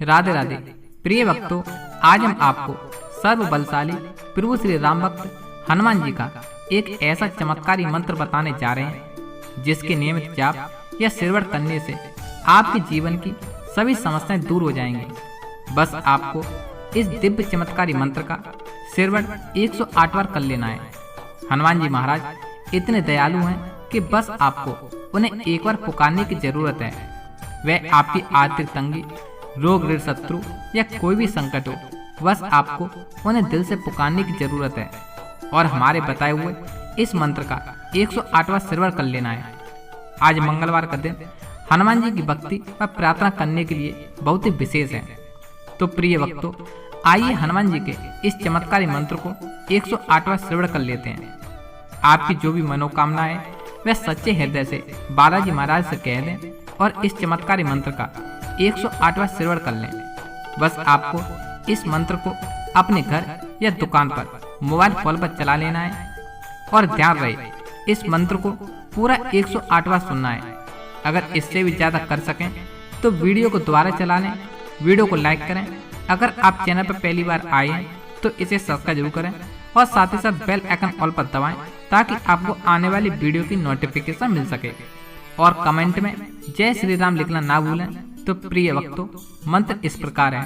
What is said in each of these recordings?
राधे राधे। प्रिय भक्तों, आज हम आपको सर्व बलशाली प्रभु श्री राम भक्त हनुमान जी का एक ऐसा चमत्कारी मंत्र बताने जा रहे हैं जिसके नियमित जाप या सिरवट करने से आपके जीवन की सभी समस्याएं दूर हो जाएंगी। बस आपको इस दिव्य चमत्कारी मंत्र का सिरवट 108 बार कर लेना है। हनुमान जी महाराज इतने दयालु हैं कि बस आपको उन्हें एक बार पुकारने की जरूरत है। वह आपकी आर्थिक तंगी, रोग, ऋण, शत्रु या कोई भी संकट हो, बस आपको उन्हें दिल से पुकारने की जरूरत है और हमारे बताए हुए इस मंत्र का 108वां सिरवट कर लेना है। आज मंगलवार का दिन हनुमान जी की भक्ति व प्रार्थना करने के लिए बहुत ही विशेष है। तो प्रिय भक्तों, आइए हनुमान जी के इस चमत्कारी मंत्र को 108वां सिरवट कर लेते हैं। आपकी जो भी मनोकामना है वह सच्चे हृदय से बालाजी महाराज से कह दें और इस चमत्कारी मंत्र का 108वां सिरवट कर लें। बस आपको इस मंत्र को अपने घर या दुकान पर मोबाइल फोन पर चला लेना है और ध्यान रहे इस मंत्र को पूरा 108वां सुनना है। अगर इससे भी ज़्यादा कर सकें तो वीडियो को दोबारा चला लें, वीडियो को लाइक करें। अगर आप चैनल पर पहली बार आए हैं तो इसे सब्सक्राइब जरूर करें और साथ ही साथ बेल आइकन ऑल पर दबाएं ताकि आपको आने वाली वीडियो की नोटिफिकेशन मिल सके। और कमेंट में जय श्री राम लिखना ना भूलें। तो प्रिय भक्तों, मंत्र इस प्रकार है।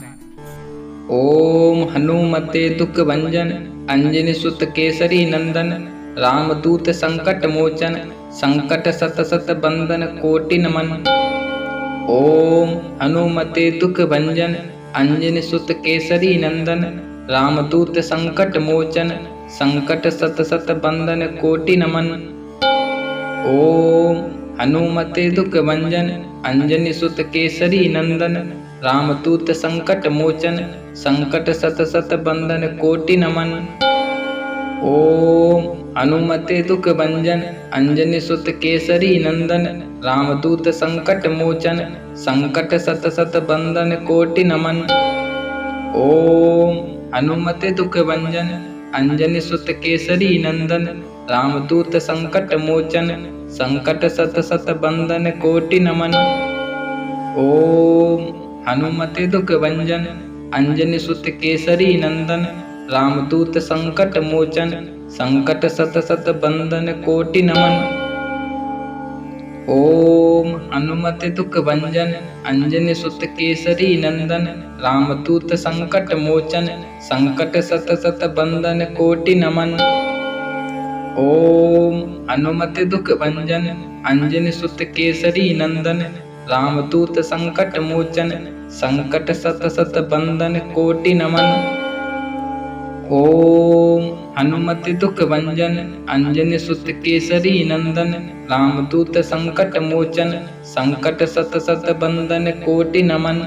ओम हनुमते दुख भंजन अंजनी सुत केसरी नंदन रामदूत संकट मोचन संकट सत सत बंधन कोटि नमन। ओम हनुमते दुख भंजन अंजनी सुत केसरी नंदन रामदूत संकट मोचन संकट सत सत बंधन कोटि नमन। ओम हनुमते दुख भंजन अंजनी सुत केसरी नंदन रामदूत संकट मोचन संकट सत सत बंधन कोटि नमन। ओम हनुमते दुख भंजन अंजनी सुत केसरी नंदन रामदूत संकट मोचन संकट सत सत बंधन कोटि नमन। ओम हनुमते दुख भंजन अंजनी सुत केसरी नंदन रामदूत संकट मोचन संकट सत सत बंधन कोटि नमन। ओम हनुमते दुख भंजन अंजनी सुत केसरी नंदन रामदूत संकट मोचन संकट सत सत बंधन कोटि नमन। ओम हनुमते दुख भंजन अंजनी सुत केसरी नंदन रामदूत संकट मोचन संकट सत सत बंधन कोटि नमन। ओम हनुमते दुख भंजन अंजनी सुत केसरी नंदन रामदूत संकट मोचन संकट सत सत बंधन कोटि नमन। ओम हनुमते दुख भंजन अंजनी सुत केसरी नंदन रामदूत संकट मोचन संकट सत सत बंधन कोटि नमन।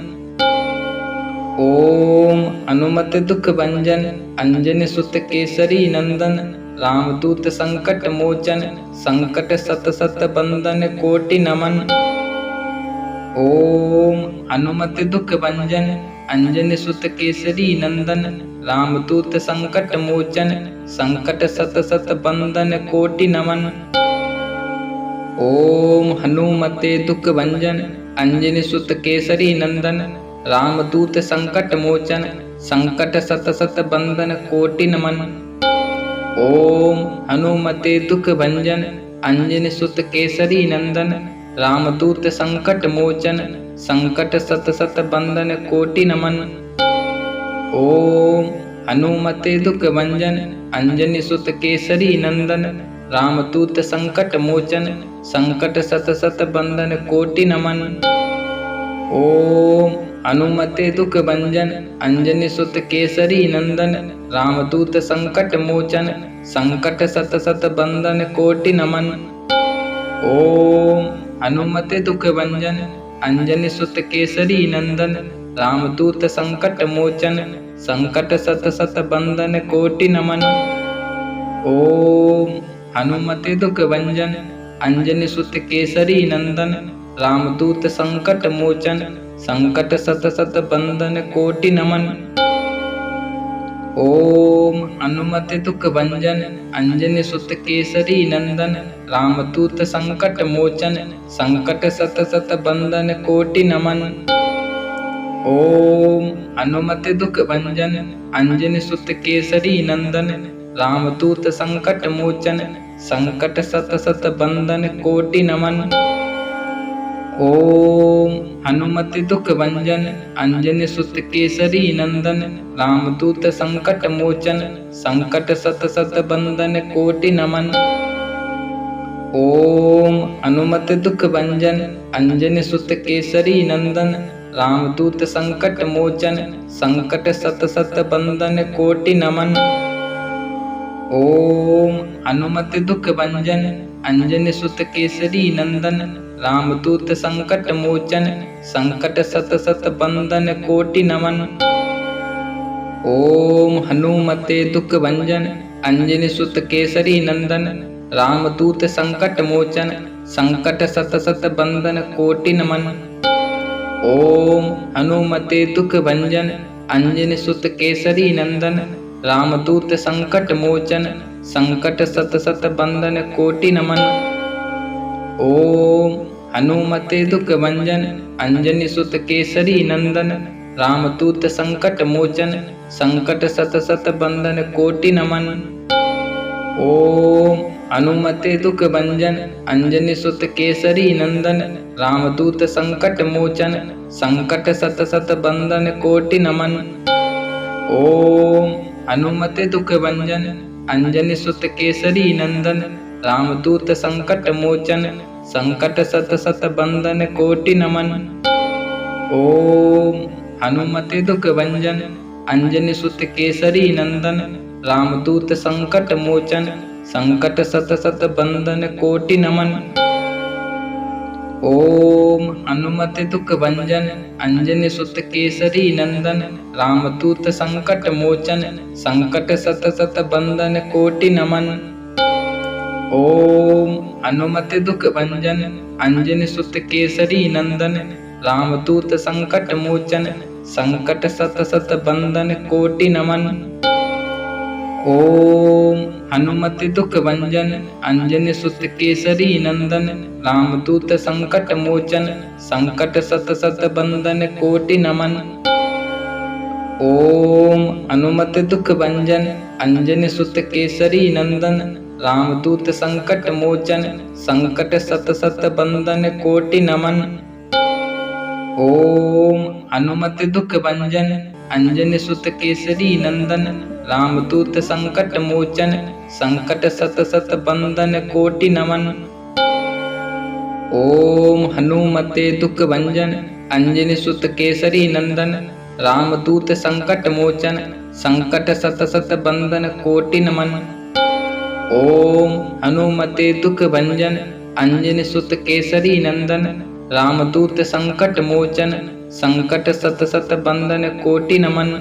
ओम हनुमते दुख भंजन अंजनी सुत केसरी नंदन रामदूत संकट मोचन संकट सत सत बंधन कोटि नमन। ओम हनुमते दुख भंजन अंजनी सुत केसरी नंदन रामदूत संकट मोचन संकट सत सत बंधन कोटि नमन। ओम हनुमते दुख भंजन अंजनी सुत केसरी नंदन रामदूत संकट मोचन संकट सत सत बंधन कोटि नमन। ओम हनुमते दुख भंजन अंजनी सुत केसरी नंदन रामदूत संकट मोचन संकट सत सत बंधन कोटि नमन। ओम हनुमते दुख भंजन अंजनी सुत केसरी नंदन रामदूत संकट मोचन संकट सत सत बंधन कोटि नमन। ओम हनुमते दुख भंजन अंजनी सुत केसरी नंदन रामदूत संकट मोचन संकट सत सत बंधन कोटि नमन। ओम हनुमते दुख भंजन अंजनी सुत केसरी नंदन रामदूत संकट मोचन संकट सत सत बंधन कोटि नमन। ओम हनुमते दुख भंजन अंजनी सुत केसरी नंदन रामदूत संकट मोचन संकट सत सत बंधन कोटि नमन। ओम हनुमते दुख भंजन अंजनी सुत केसरी नंदन रामदूत संकट मोचन संकट सत सत बंधन कोटि नमन। ओम हनुमते दुख भंजन अंजनी सुत केसरी नंदन रामदूत संकट मोचन संकट सत सत बंदन कोटि नमन। ओम हनुमते दुख भंजन अंजनी सुत केसरी नंदन रामदूत संकट मोचन संकट सत सत बंदन कोटि नमन। ओम हनुमते दुख भंजन अंजनी सुत केसरी नंदन रामदूत संकट मोचन संकट सत सत बंदन कोटि नमन। ओम हनुमते दुख भंजन अंजनी सुत केसरी नंदन रामदूत संकट मोचन संकट सत सत बंदन कोटि नमन। ओम हनुमते दुख भंजन अंजनी सुत केसरी नंदन रामदूत संकट मोचन संकट सत सत बंदन कोटि नमन। ओम हनुमते दुख भंजन अंजनी सुत केसरी नंदन रामदूत संकट मोचन संकट सत सत बंदन कोटि नमन। ओम हनुमते दुख भंजन अंजनी सुत केसरी नंदन रामदूत संकट मोचन संकट सत सत बंदन कोटि नमन। ओम हनुमते दुख भंजन अंजनी सुत केसरी नंदन रामदूत संकट मोचन संकट सत सत बंदन कोटि नमन। ओम हनुमते दुख भंजन अंजनी सुत केसरी नंदन रामदूत संकट मोचन संकट सत सत बंदन कोटि नमन। ओम हनुमते दुख भंजन अंजनी सुत केसरी नंदन रामदूत संकट मोचन संकट सत सत बंदन कोटि नमन। ओम हनुमते दुख भंजन अंजनी सुत केसरी नंदन रामदूत संकट मोचन संकट सत सत बंदन कोटि नमन। ओम हनुमते दुख भंजन अंजनी सुत केसरी नंदन रामदूत संकट मोचन संकट सत सत बंदन कोटि नमन। ओम हनुमते दुख भंजन अंजनी सुत केसरी नंदन रामदूत संकट मोचन संकट सत सत बंदन कोटि नमन। ओम हनुमते दुख भंजन अंजनी सुत केसरी नंदन रामदूत संकट मोचन संकट सत सत बंदन कोटि नमन। ओम हनुमते दुख भंजन अंजनी सुत केसरी नंदन रामदूत संकट मोचन संकट सत सत बंदन कोटि नमन। ओम हनुमते दुख भंजन अंजनी सुत केसरी नंदन रामदूत संकट मोचन संकट सत सत बंदन कोटि नमन। ओम हनुमते दुख भंजन अंजनी सुत केसरी नंदन रामदूत संकट मोचन संकट सत सत बंदन कोटि नमन।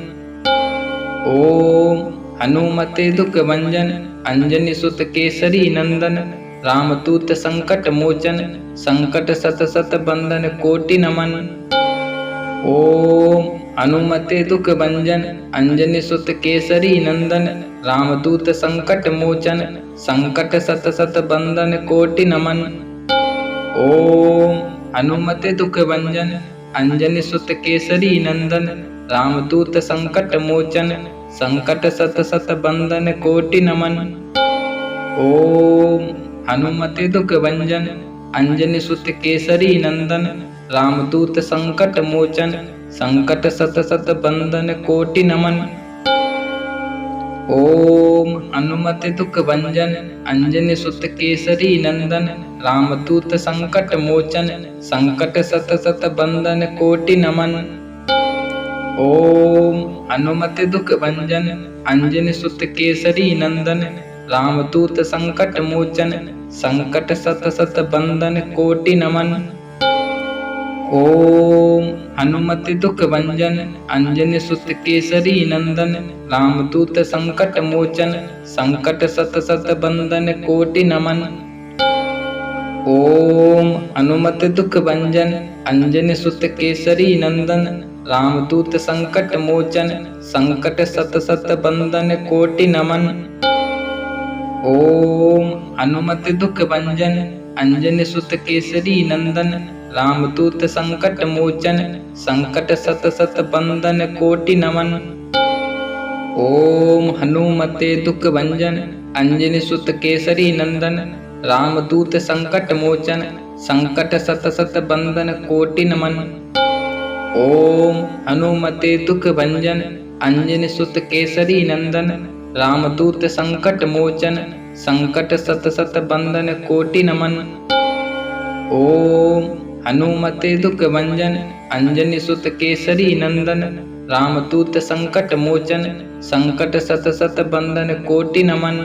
ओम हनुमते दुख भंजन अंजनी सुत केसरी नंदन रामदूत संकट मोचन संकट सत सत बंदन कोटि नमन। ओम हनुमते दुख भंजन अंजनी सुत केसरी नंदन रामदूत संकट मोचन संकट सत सत बंदन कोटि नमन। ओम हनुमते दुख भंजन अंजनी सुत केसरी नंदन रामदूत संकट मोचन संकट सत सत बंदन कोटि नमन। ओम हनुमते दुख भंजन अंजनी सुत केसरी नंदन रामदूत संकट मोचन संकट सत सत बंदन कोटि नमन। ओम हनुमते दुख भंजन अंजनी सुत केसरी नंदन रामदूत संकट मोचन संकट सत सत बंदन कोटि नमन। ओम हनुमते दुख भंजन अंजनी सुत केसरी नंदन रामदूत संकट मोचन संकट सत सत बंदन कोटि नमन। ओम हनुमते दुख भंजन अंजनी सुत केसरी नंदन रामदूत संकट मोचन संकट सत सत बंदन कोटि नमन। ओम हनुमते दुख भंजन अंजनी सुत केसरी नंदन रामदूत संकट मोचन संकट सत सत बंदन कोटि नमन। ओम हनुमते दुख भंजन अंजनी सुत केसरी नंदन रामदूत संकट मोचन संकट सत सत बंधन कोटि नमन। ओम हनुमते दुख भंजन अंजनी सुत केसरी नंदन रामदूत संकट मोचन संकट सत सत बंधन कोटि नमन। ओम हनुमते दुख भंजन अंजनी सुत केसरी नंदन रामदूत संकट मोचन संकट सत सत बंधन कोटि नमन। ओम हनुमते दुख भंजन अंजनी सुत केसरी नंदन रामदूत संकट मोचन संकट सत सत बंधन कोटि नमन।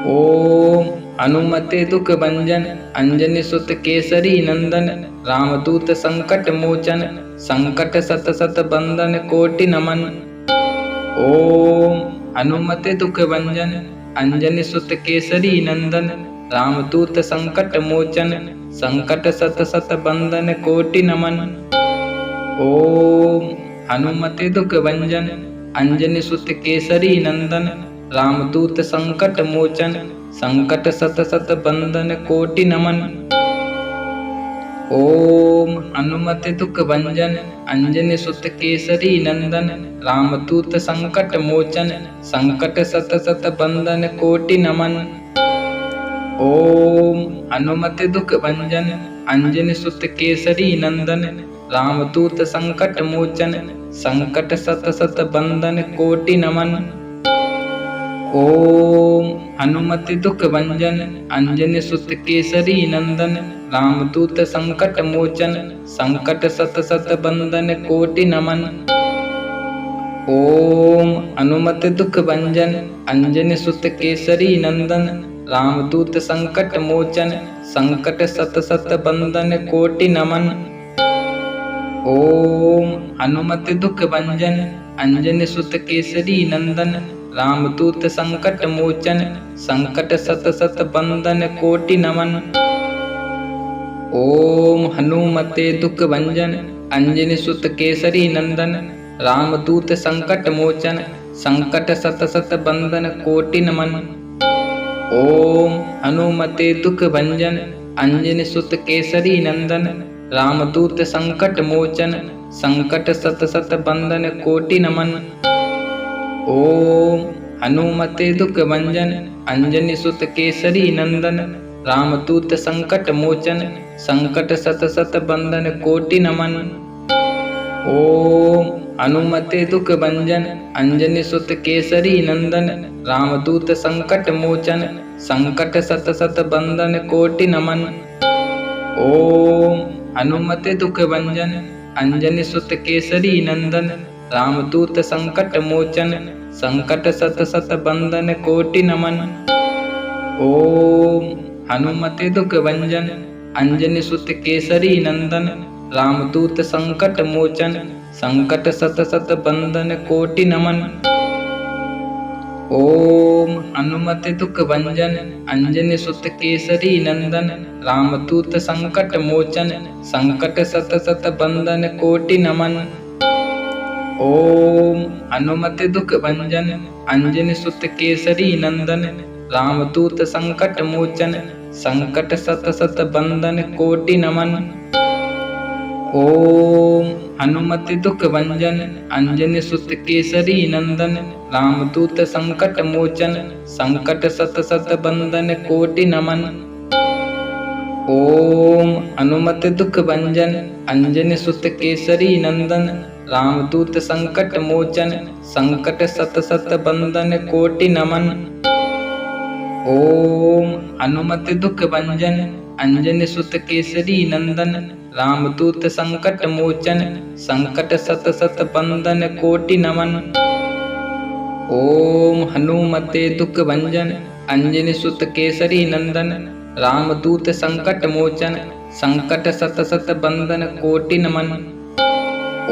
ओम हनुमते दुख भंजन अंजनी सुत केसरी नंदन रामदूत संकट मोचन संकट सत सत बंधन कोटि नमन। ओम हनुमते दुख भंजन अंजनी सुत केसरी नंदन रामदूत संकट मोचन संकट सत सत बंधन कोटि नमन। ओम हनुमते दुख भंजन अंजनी सुत केसरी नंदन रामदूत संकट मोचन संकट सत सत बंधन कोटि नमन। ओम हनुमते दुख भंजन अंजनी सुत केसरी नंदन रामदूत संकट मोचन संकट सत सत बंधन कोटि नमन। ओम हनुमते दुख भंजन अंजनी सुत केसरी नंदन रामदूत संकट मोचन संकट सत सत बंधन कोटि नमन। ओम हनुमते दुख भंजन अंजनी सुत केसरी नंदन रामदूत संकट मोचन संकट सत सत बंधन कोटि नमन। ओम हनुमते दुख भंजन अंजनी सुत केसरी नंदन रामदूत संकट मोचन संकट सत सत बंधन कोटि नमन। ओम हनुमते दुख भंजन अंजनी सुत केसरी नंदन रामदूत संकट मोचन संकट सत सत बंधन कोटि नमन। ओम हनुमते दुख भंजन अंजनी सुत केसरी नंदन रामदूत संकट मोचन संकट सत सत बंधन कोटि नमन। ओम हनुमते दुख भंजन अंजनी सुत केसरी नंदन रामदूत संकट मोचन संकट सत सत बंधन कोटि नमन। ओम हनुमते दुख भंजन अंजनी सुत केसरी नंदन रामदूत संकट मोचन संकट सत सत बंधन कोटि नमन। ओम हनुमते दुख भंजन अंजनी सुत केसरी नंदन रामदूत संकट मोचन संकट सत सत बंधन कोटि नमन। ओम हनुमते दुख भंजन अंजनी सुत केसरी नंदन रामदूत संकट मोचन संकट सत सत बंधन कोटि नमन। ओम हनुमते दुख भंजन अंजनी सुत केसरी नंदन रामदूत संकट मोचन संकट सत सत बंधन कोटि नमन। ओम हनुमते दुख भंजन अंजनी सुत केसरी नंदन रामदूत संकट मोचन संकट सत सत बंधन कोटि नमन। ओम हनुमते दुख भंजन अंजनी सुत केसरी नंदन रामदूत संकट मोचन संकट सत सत बंधन कोटि नमन। ओम हनुमते दुख भंजन अंजनी सुत केसरी नंदन रामदूत संकट मोचन संकट सत सत बंधन कोटि नमन। ओम हनुमते दुख भंजन अंजनी सुत केसरी नंदन रामदूत संकट मोचन संकट सत सत बंधन कोटि नमन। ओम हनुमते दुख भंजन अंजनी सुत केसरी नंदन रामदूत संकट मोचन संकट सत सत बंधन कोटि नमन। ओम हनुमते दुख भंजन अंजनी सुत केसरी नंदन रामदूत संकट मोचन संकट सत सत बंधन कोटि नमन।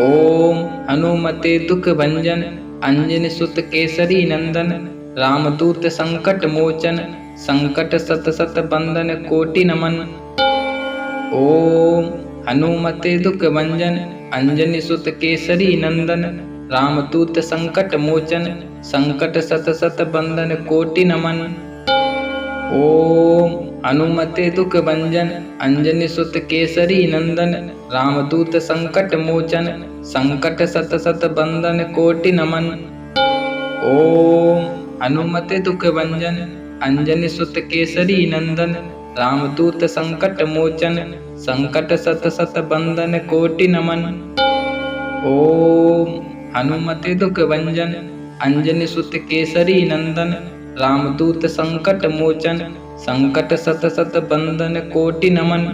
ओम हनुमते दुख भंजन अंजनी सुत केसरी नंदन रामदूत संकट मोचन संकट सत सत बंधन कोटि नमन। ओम हनुमते दुख भंजन अंजनी सुत केसरी नंदन रामदूत संकट मोचन संकट सत सत बंधन कोटि नमन। ओम हनुमते दुख भंजन अंजनी सुत केसरी नंदन रामदूत संकट मोचन संकट सत सत बंदन कोटि नमन। ओम हनुमते दुख भंजन अंजनी सुत केसरी नंदन रामदूत संकट मोचन संकट सत सत बंदन कोटि नमन। ओम हनुमते दुख भंजन अंजनी सुत केसरी नंदन रामदूत संकट मोचन संकट सत सत बंदन कोटि नमन।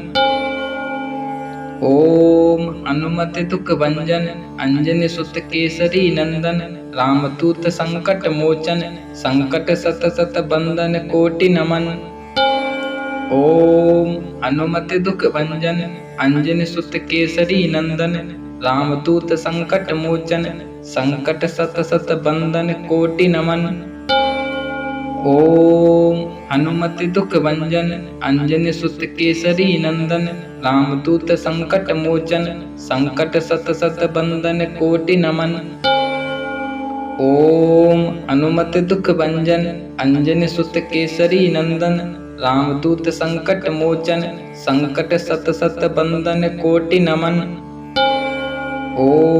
ओम हनुमते दुख भंजन अंजनी सुत केसरी नंदन रामदूत संकट मोचन संकट सत सत बंदन कोटि नमन। ओम हनुमते दुख भंजन अंजनी सुत केसरी नंदन रामदूत संकट मोचन संकट सत सत बंदन कोटि नमन। ओम हनुमते दुख भंजन अंजनी सुत केसरी नंदन रामदूत संकट मोचन संकट सत सत बंदन कोटि नमन। ओम हनुमते दुख भंजन अंजनी सुत केसरी नंदन रामदूत संकट मोचन संकट सत सत बंदन कोटि नमन।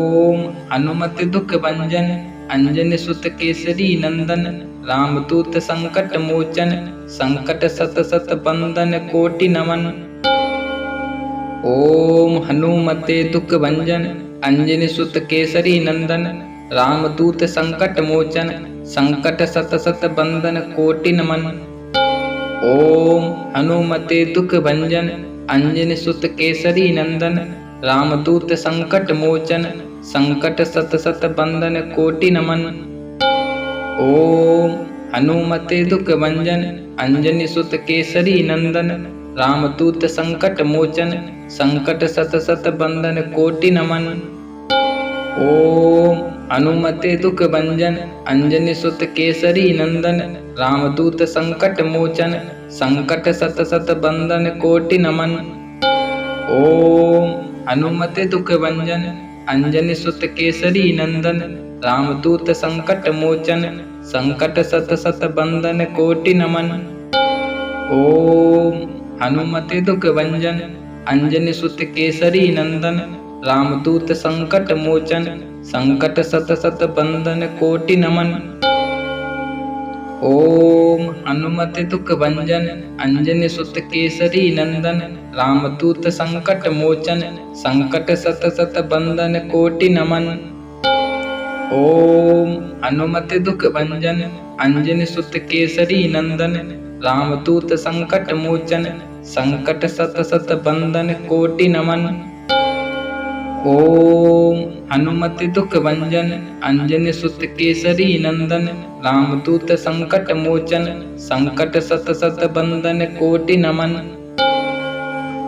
ओम हनुमते दुख भंजन अंजनी सुत केसरी नंदन रामदूत संकट मोचन संकट सत सत बंदन कोटि नमन। ओम हनुमते दुख भंजन अंजनी सुत केसरी नंदन रामदूत संकट मोचन संकट सत सत बंदन कोटि नमन। ओम हनुमते दुख भंजन अंजनी सुत केसरी नंदन रामदूत संकट मोचन संकट सत सत बंदन कोटि नमन। ओम हनुमते दुख भंजन अंजनी सुत केसरी नंदन रामदूत संकट मोचन संकट सत सत बंदन कोटि नमन। ओम हनुमते दुख भंजन अंजनी सुत केसरी नंदन रामदूत संकट मोचन संकट सत सत बंदन कोटि नमन। ओम हनुमते दुख भंजन अंजनी सुत केसरी नंदन रामदूत संकट मोचन संकट सत सत बंदन कोटि नमन। ओम हनुमते दुख भंजन अंजनी सुत केसरी नंदन रामदूत संकट मोचन संकट सत सत बंदन कोटि नमन। ओम हनुमते दुख भंजन अंजनी सुत केसरी नंदन रामदूत संकट मोचन संकट सत सत बंदन कोटि नमन। ओम हनुमते दुख भंजन अंजनी सुत केसरी नंदन रामदूत संकट मोचन संकट सत सत बंदन कोटि नमन। ओम हनुमते दुख भंजन अंजनी सुत केसरी नंदन रामदूत संकट मोचन संकट सत सत बंदन कोटि नमन।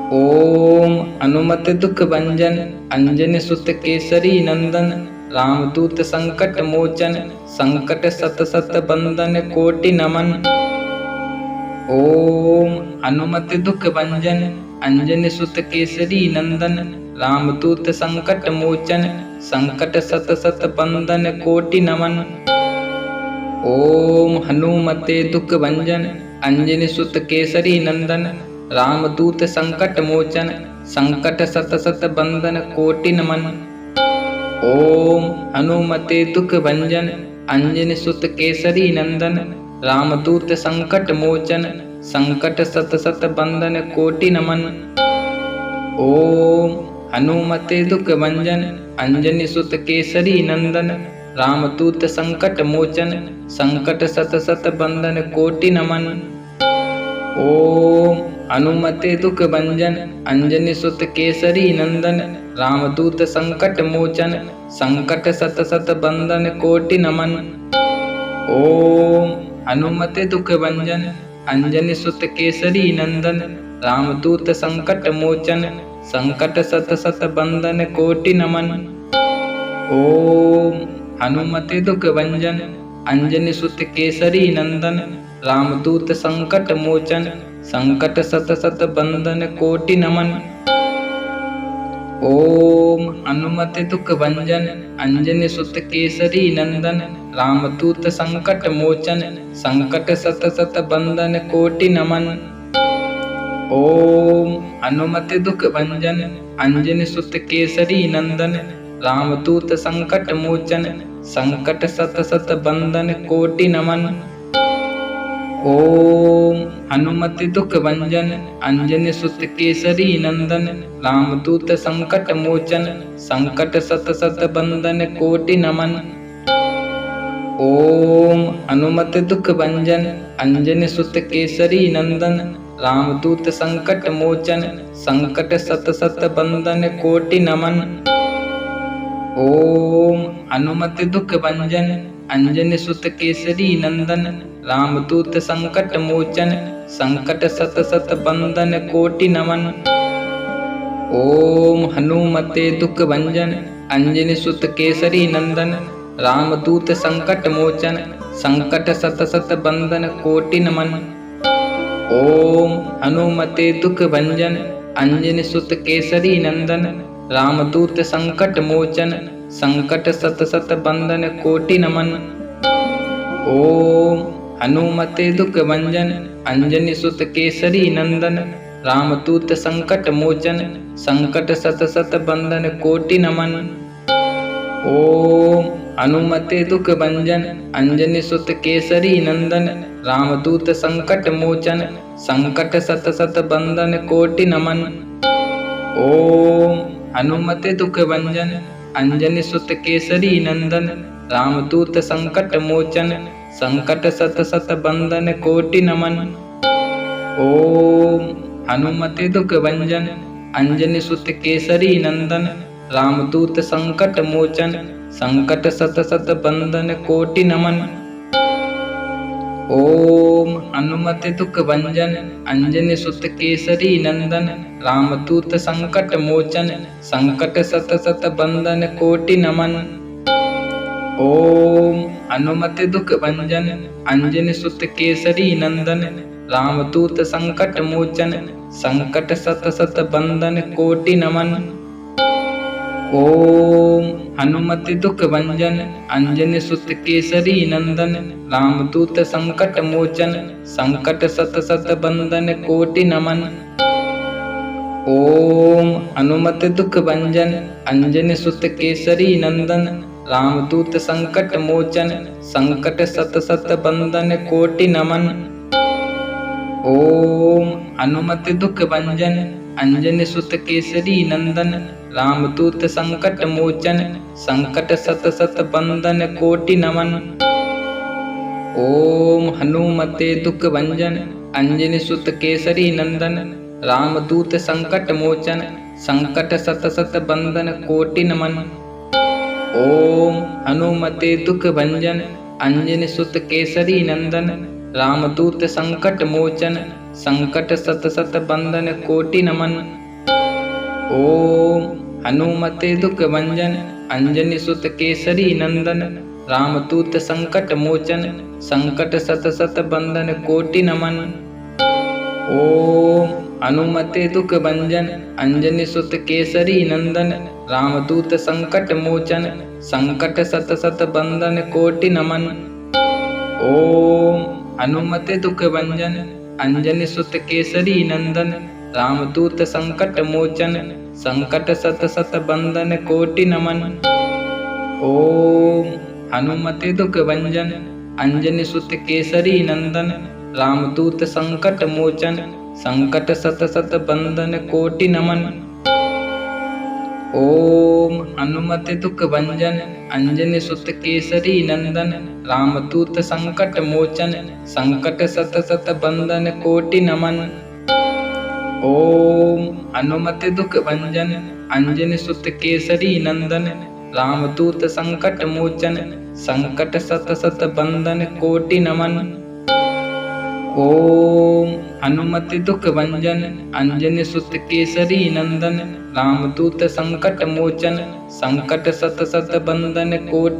ओम हनुमते दुख भंजन अंजनी सुत केसरी नंदन रामदूत संकट मोचन संकट सत सत बंदन कोटि नमन। ओम हनुमते दुख भंजन अंजनी सुत केसरी नंदन रामदूत संकट मोचन संकट सत सत बंदन कोटि नमन। ओम हनुमते दुख भंजन अंजनी सुत केसरी नंदन रामदूत संकट मोचन संकट सत सत बंदन कोटि नमन। ओम हनुमते दुख भंजन अंजनी सुत केसरी नंदन रामदूत संकट मोचन संकट सत सत बंदन कोटि नमन। ओम हनुमते दुख भंजन अंजनी सुत केसरी नंदन रामदूत संकट मोचन संकट सत सत बंदन कोटि नमन। ओम हनुमते दुख भंजन अंजनी सुत केसरी नंदन रामदूत संकट मोचन संकट सत सत बंदन कोटि नमन। ओम हनुमते दुख भंजन अंजनी सुत केसरी नंदन रामदूत संकट मोचन संकट सत सत बंदन कोटि नमन। ओम हनुमते दुख भंजन अंजनी सुत केसरी नंदन रामदूत संकट मोचन संकट सत सत बंदन कोटि नमन। ओम हनुमते दुख भंजन अंजनी सुत केसरी नंदन रामदूत संकट मोचन संकट सत सत बंदन कोटि नमन। ओम हनुमत दुख भंजन अंजनी सुत केसरी नंदन रामदूत संकट मोचन संकट सत सत बंदन कोटि नमन। ओम हनुमत दुख भंजन अंजनी सुत केसरी नंदन रामदूत संकट मोचन संकट सत सत बंदन कोटि नमन। ओम हनुमत दुख भंजन अंजनी सुत केसरी नंदन रामदूत संकट मोचन संकट सत सत बंदन कोटि नमन। ओम हनुमत दुख भंजन अंजनी सुत केसरी नंदन रामदूत संकट मोचन संकट सत सत बंदन कोटि नमन। ओम हनुमते दुख भंजन अंजनी सुत केसरी नंदन रामदूत संकट मोचन संकट सत सत बंदन कोटि नमन। ओम हनुमते दुख भंजन अंजनी सुत केसरी नंदन रामदूत संकट मोचन संकट सत सत बंदन कोटि नमन। ओम हनुमते दुख भंजन अंजनी सुत केसरी नंदन रामदूत संकट मोचन संकट सत सत बंदन कोटि नमन। ओम हनुमते दुख भंजन अंजनी सुत केसरी नंदन रामदूत संकट मोचन संकट सत सत बंदन कोटि नमन। ओम हनुमते दुख भंजन अंजनी सुत केसरी नंदन रामदूत संकट मोचन संकट सत सत बंदन कोटि नमन। ओम हनुमते दुख भंजन अंजनी सुत केसरी नंदन रामदूत संकट मोचन संकट सत सत बंदन कोटि नमन। ओम हनुमते दुख भंजन अंजनी सुत केसरी नंदन रामदूत संकट मोचन संकट सत सत बंदन कोटि नमन। ओम हनुमते दुख भंजन अंजनी सुत केसरी नंदन रामदूत संकट मोचन संकट सत सत बंदन कोटि नमन। ओम हनुमते दुख भंजन अंजनी सुत केसरी नंदन रामदूत संकट मोचन संकट सत सत बंदन कोटि नमन। ओम हनुमते दुख भंजन अंजनी सुत केसरी नंदन रामदूत संकट मोचन संकट सत सत बंदन कोटि नमन। ओम हनुमते दुख भंजन अंजनी सुत केसरी नंदन रामदूत संकट मोचन संकट सत सत बंदन कोटि नमन। ओम हनुमते दुख भंजन अंजनी सुत केसरी नंदन रामदूत संकट मोचन संकट सत सत बंदन कोटि नमन। ओम हनुमते दुख भंजन अंजनी सुत केसरी नंदन रामदूत संकट मोचन संकट सत सत बंदन कोटि नमन। ओम हनुमते दुख भंजन अंजनी सुत केसरी नंदन रामदूत संकट मोचन संकट सत सत बंदन कोटि नमन। ओम हनुमते दुख भंजन अंजनी सुत केसरी नंदन रामदूत संकट मोचन संकट सत सत बंदन कोटि नमन। ओम हनुमते दुख भंजन अंजनी सुत केसरी नंदन रामदूत संकट मोचन संकट सत सत बंदन कोटि नमन। ओम हनुमते दुख भंजन अंजनी सुत केसरी नंदन रामदूत संकट मोचन संकट सत सत बंदन कोटि नमन। ओम हनुमते दुख भंजन अंजनी सुत केसरी नंदन रामदूत संकट मोचन संकट सत सत बंदन कोटि नमन। ओम हनुमते दुख भंजन अंजनी सुत केसरी नंदन रामदूत संकट मोचन संकट सत सत बंदन कोटि नमन। ओम हनुमते दुख भंजन अंजनी सुत केसरी नंदन रामदूत संकट मोचन संकट सत सत बंदन कोटि